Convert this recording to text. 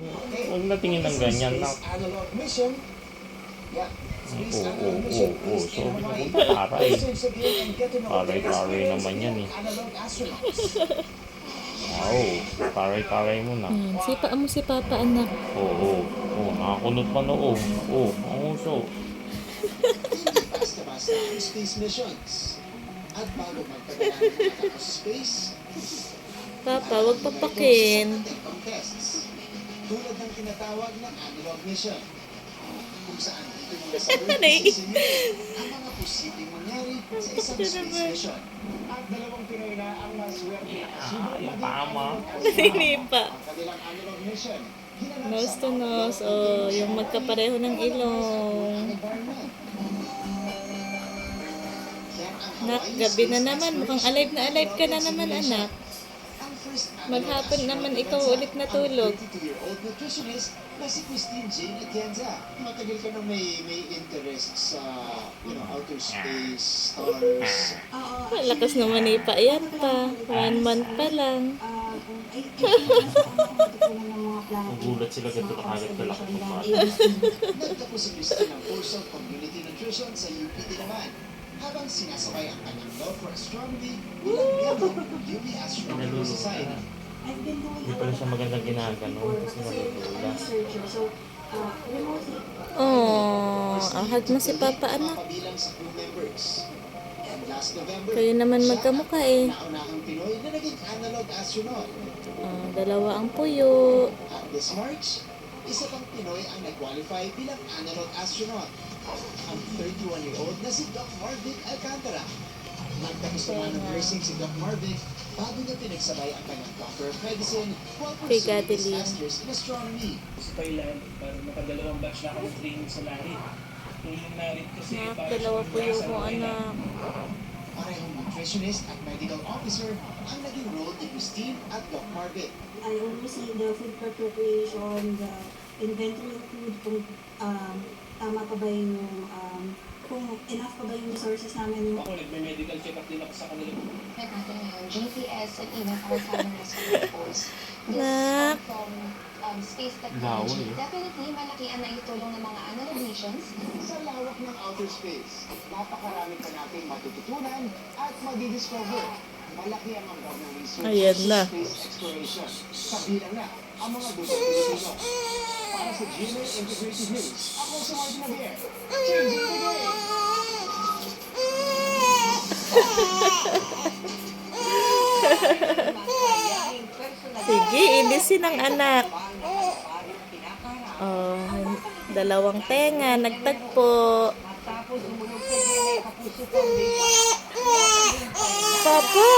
Huwag na tingin ng ganyan na. So, paray. Paray naman yan eh. Wow, paray mo na. Sipa mo si Papa, anak. Nakakunot pa na ang uso. Basta-basta ang space missions. At bago magpadala ng mga tao sa space, Papa, wag papakin. tests. Tulad ng tinatawag na analog mission. Kung saan ito yung nasa ang mga posibleng mangyari sa isang space mission. At dalawang Pinoy na ang maswerte. Yung tama. Sinipa. Ang kanilang analog mission. Nose to nose. Yung magkapareho ng ilong. Nak, gabi na naman. Mukhang alive na alive ka na naman, anak. Maghapon naman ikaw ulit natulog. 22-year-old nutritionist na si Christine Jane Atienza. Matagal ka nang may interest sa, outer space, stars. Malakas naman ipa. Yan pa. 1 month pa lang. Magulat sila ganito kakagat na lakot ng bata. Nagtapos si Christine ang course of community nutrition sa UPT naman. Habang sinasabay ang kanyang love for astronomy bilang miyembro ng UP Astronomical Society. Hindi pala siya magandang ginaganon kasi nagugulas. Ahad mo si Papa, anak. Papabilang sa crew members. And last November, Kayo naman magkamukha eh. naunahang Pinoy na naging analog astronaut. Dalawa ang puyo. At this March, isa pang Pinoy ang nag-qualify bilang analog astronaut. Ang 31-year-old na si Doc Marvic Alcantara. Nagtapos naman ng nursing si Doc Marvic bago niya pinagsabay ang kanyang Doctor of Medicine while Kay pursuing his Gadeline. Masters in Astronomy. Sa Thailand, parang nakadalawang batch na ako ng training sa Larit. Yung Larit kasi Nak, dalawa puyo mo, anak. Parehong nutritionist at medical officer ang naging role ni Christine at Doc Marvic. I oversee the food preparation, the inventory of food, kung tama pa ba yung, kung enough pa ba yung resources namin. Ako, nagme-medical check-up din ako sa kanila. Natin ngayon, GPS and even our cameras and phones. Nak. From space Laway, technology, eh. definitely malaki ang naitulong ng mga analog missions. Sa lawak ng outer space, napakarami pa natin matututunan at madidiscover. Malaki ang ambag ng research Ayan na. sa space exploration. Kabilang na ang mga dutong Pilipino. Para sa GMA Integrated News, ako si Martin Javier. Changing the game! Sige, ilisin ang anak. Dalawang tenga, nagtagpo. Papa!